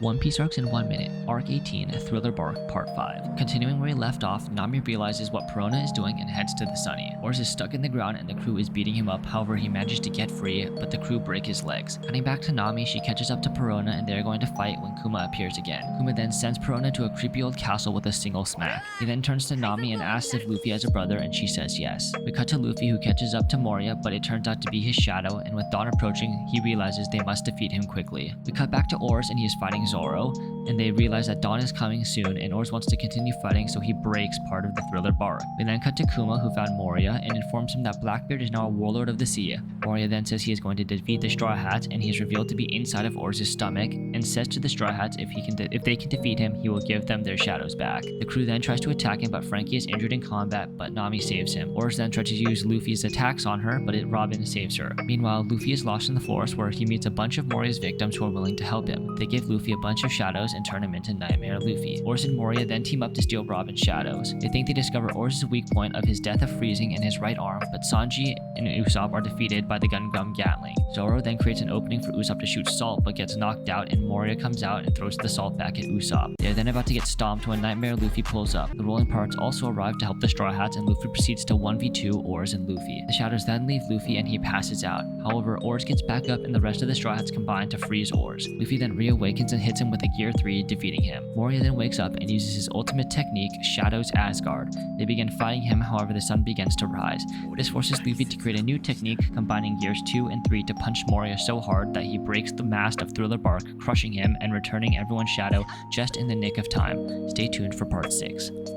One Piece arcs in 1 minute, Arc 18, Thriller Bark, Part 5. Continuing where he left off, Nami realizes what Perona is doing and heads to the Sunny. Oars is stuck in the ground and the crew is beating him up, however he manages to get free, but the crew break his legs. Heading back to Nami, she catches up to Perona and they are going to fight when Kuma appears again. Kuma then sends Perona to a creepy old castle with a single smack. He then turns to Nami and asks if Luffy has a brother and she says yes. We cut to Luffy who catches up to Moria, but it turns out to be his shadow, and with dawn approaching, he realizes they must defeat him quickly. We cut back to Oars and he is fighting Zoro, and they realize that dawn is coming soon and Oars wants to continue fighting, so he breaks part of the Thriller Bark. We then cut to Kuma who found Moria and informs him that Blackbeard is now a warlord of the sea. Moria then says he is going to defeat the Straw Hats, and he is revealed to be inside of Oars' stomach and says to the Straw Hats if they can defeat him, he will give them their shadows back. The crew then tries to attack him, but Frankie is injured in combat, but Nami saves him. Oars then tries to use Luffy's attacks on her, but Robin saves her. Meanwhile, Luffy is lost in the forest where he meets a bunch of Moria's victims who are willing to help him. They give Luffy a bunch of shadows and turn him into Nightmare Luffy. Oars and Moria then team up to steal Robin's shadows. They think they discover Oars' weak point of his death of freezing in his right arm, but Sanji and Usopp are defeated by the Gum Gatling. Zoro then creates an opening for Usopp to shoot salt, but gets knocked out, and Moria comes out and throws the salt back at Usopp. They are then about to get stomped when Nightmare Luffy pulls up. The Rolling Parts also arrive to help the Straw Hats, and Luffy proceeds to 1v2 Oars and Luffy. The shadows then leave Luffy and he passes out. However, Oars gets back up and the rest of the Straw Hats combine to freeze Oars. Luffy then reawakens and hits him with a Gear 3, defeating him. Moria then wakes up and uses his ultimate technique, Shadow's Asgard. They begin fighting him, however the sun begins to rise. This forces Luffy to create a new technique combining Gears 2 and 3 to punch Moria so hard that he breaks the mast of Thriller Bark, crushing him and returning everyone's shadow just in the nick of time. Stay tuned for part 6.